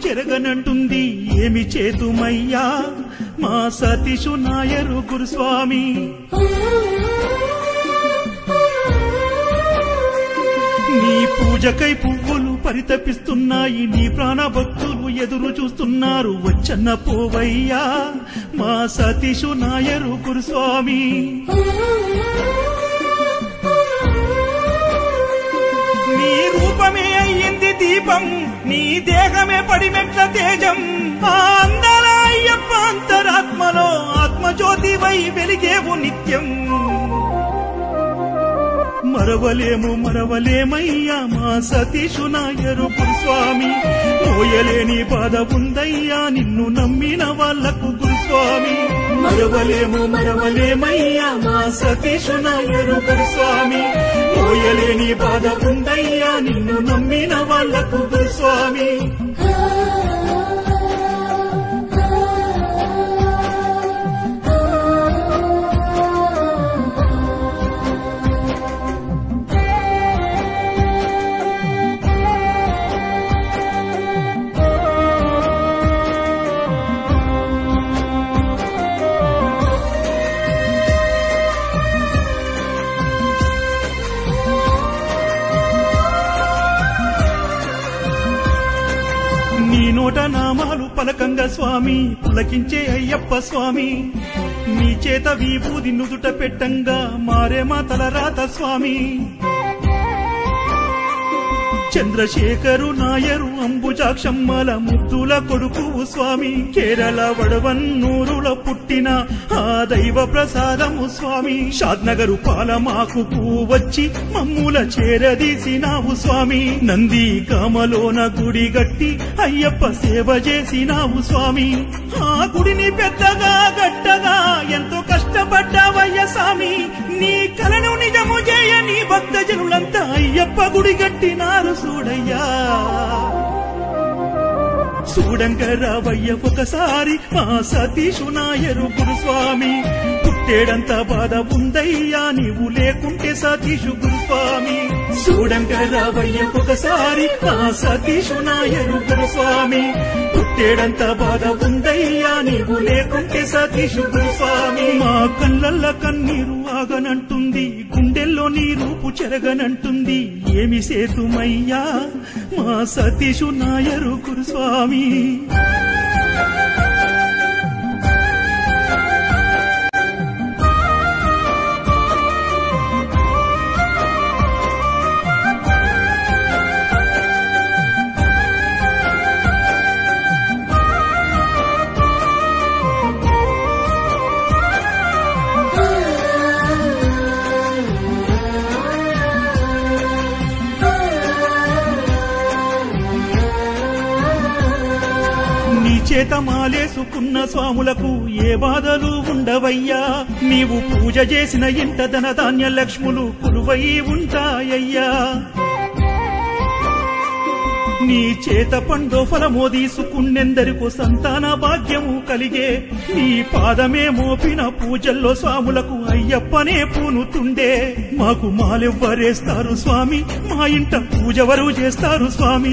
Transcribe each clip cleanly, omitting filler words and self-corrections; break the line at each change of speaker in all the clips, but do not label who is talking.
చెరగనంటుంది ఏమి చేతుమయ్యా మా సతీషు నాయరు గురుస్వామి నీ పూజకై పువ్వులు పరితపిస్తున్నాయి నీ ప్రాణభక్తులు ఎదురు చూస్తున్నారు వచ్చన్న పోవయ్యా మా సతీషు నాయరు గురుస్వామి నీ రూపమే అయ్యింది దీపం నీ దేహమే పడిమెట్ల తేజం ఆ అందాల అయ్యప్ప అంతరాత్మలో ఆత్మజ్యోతివై వెలిగేవు నిత్యం మరవలేమయ్యా మా సతీషు నాయరు గురుస్వామి మోయలేని బాధ ఉందయ్యా నిన్ను నమ్మిన వాళ్లకు గురుస్వామి మరవలేమయ్యా మా సతీషు నాయరు గురుస్వామి మోయలేని బాధ ఉందయ్యా నిన్ను నమ్మిన వాళ్లకు గురుస్వామి నోట నామాలు పలకంగా స్వామి పులకించే అయ్యప్ప స్వామి నీ చేత విభూది నుదుట పెట్టంగా మారే మా తలరాత స్వామి చంద్రశేఖరు నాయరు అంబుజాక్షమ్మల ముద్దుల కొడుకువు స్వామి కేరళ వడవన్నూరులో పుట్టిన ఆ దైవ ప్రసాదము స్వామి షాద్నగరు పాలమాకు వచ్చి మమ్ముల చేరదీసినావు స్వామి నంది కామలోన గుడి గట్టి అయ్యప్ప సేవ చేసినావు స్వామి ఆ గుడిని పెద్దగా గట్టగా ఎంతో కష్టపడ్డావయ్య స్వామి నీ కలను నిజము చేయ నీ భక్త జనులంతా అయ్యప్ప గుడి గట్టినారు చూడయ్యా చూడంగా రావయ్య ఒకసారి మా సతీషు నాయరు గురుస్వామి పుట్టేడంత బాధ ఉందయ్యా నీవు లేకుంటే సతీషు గురుస్వామి చూడంగా రావయ్య ఒకసారి మా సతీషు నాయరు గురుస్వామి పుట్టేడంత బాధ ఉందయ్యా నీవు లేకుంటే సతీషు గురుస్వామి మా కళ్ళల్ల కన్నీరు ఆగనంటుంది గుండెల్లో నీ రూపు చెరగనంటుంది ఏమి సేతుమయ్యా మా సతీషు నాయరు గురుస్వామి చేత మాలేసుకున్న స్వాములకు ఏ బాధలు ఉండవయ్యా నీవు పూజ చేసిన ఇంట ధనధాన్య లక్ష్ములు కురువై ఉంటాయ్యా నీ చేత పండో ఫలమో తీసుకున్నెందరికో సంతాన భాగ్యము కలిగే నీ పాదమే మోపిన పూజల్లో స్వాములకు అయ్యప్పనే పూనుతుండే మాకు మాలెవ్వరేస్తారు స్వామి మా ఇంట పూజవరు చేస్తారు స్వామి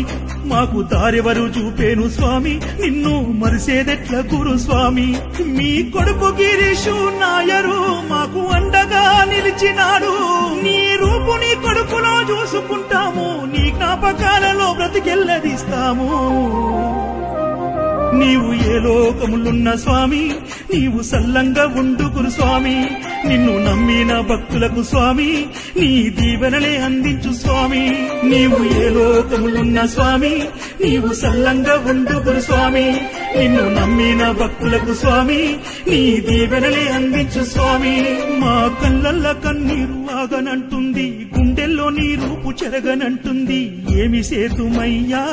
మాకు దారెవరు చూపేను స్వామి నిన్ను మరిసేదెట్ల గురు స్వామి మీ కొడుకు గిరీషు నాయరు మాకు అండగా నిలిచినాడు నీ రూపు నీ కొడుకులో చూసుకుంటాము నీ జ్ఞాపకాలలో బ్రతికెల్లదీస్తాము నీవు ఏ లోకములున్న స్వామి నీవు సల్లంగా ఉండు గురుస్వామి నిన్ను నమ్మిన భక్తులకు స్వామి నీ దీవెనలే అందించు స్వామి నీవు ఏ లోకములున్న స్వామి నీవు సల్లంగా ఉండు గురుస్వామి నిన్ను నమ్మిన భక్తులకు స్వామి నీ దీవెనలే అందించు స్వామి మా కళ్ళల్ల కన్నీరు ఆగనంటుంది గుండెల్లో నీ రూపు చెరగనంటుంది ఏమి సేతుమయ్యా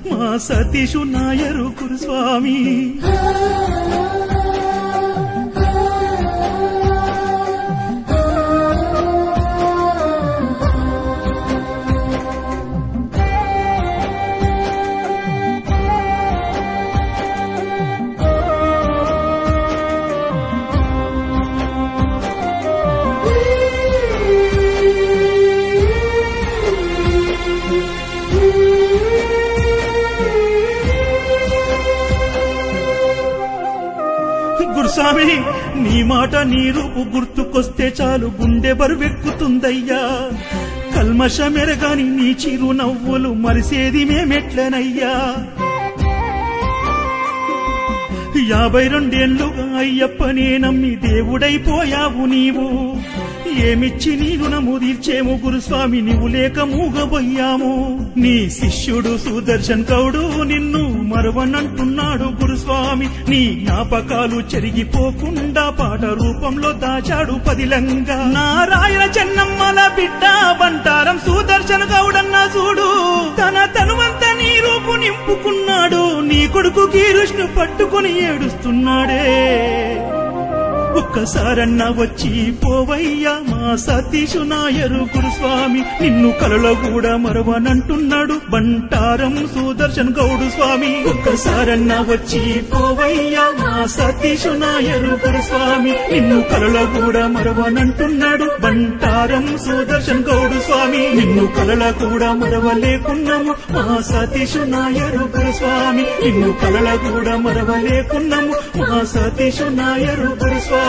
మా సతీషు నాయరు గురుస్వామి గురుస్వామి నీ మాట నీ రూపు గుర్తుకొస్తే చాలు గుండె బరువెక్కుతుందయ్యా కల్మషమెరగాని నీ చిరు నవ్వులు మరిసేది మేమెట్లనయ్యా 52 ఏళ్లుగా అయ్యప్పనే నమ్మి దేవుడైపోయావు నీవు ఏమిచ్చి నీ రుణము తీర్చేము గురుస్వామి నీవు లేక మూగబోయాము నీ శిష్యుడు సుదర్శన్ గౌడు నిన్ను మరవనంటున్నాడు గురుస్వామి నీ జ్ఞాపకాలు చెరిగిపోకుండా పాట రూపంలో దాచాడు పదిలంగా నారాయణ చెన్నమ్మల బిడ్డ బంటారం సుదర్శన్ గౌడన్న చూడు తన తనువంతా నీ రూపు నింపుకున్నాడు నీ కొడుకు కీరుష్ను పట్టుకుని ఏడుస్తున్నాడే ఒక్కసారన్న వచ్చి పోవయ్యా మా సతీషు నాయరు గురుస్వామి నిన్ను కలలో కూడా మరవనంటున్నాడు బంటారం సుదర్శన్ గౌడు స్వామి ఒక్కసారన్న వచ్చి పోవయ్యా మా సతీషు నాయరు గురుస్వామి నిన్ను కలలో కూడా మరవనంటున్నాడు బంటారం సుదర్శన్ గౌడు స్వామి నిన్ను కలలో కూడా మరవలేకున్నాము మా సతీషు నాయరు గురుస్వామి నిన్ను కలలో కూడా మరవలేకున్నాము మా సతీషు నాయరు గురుస్వామి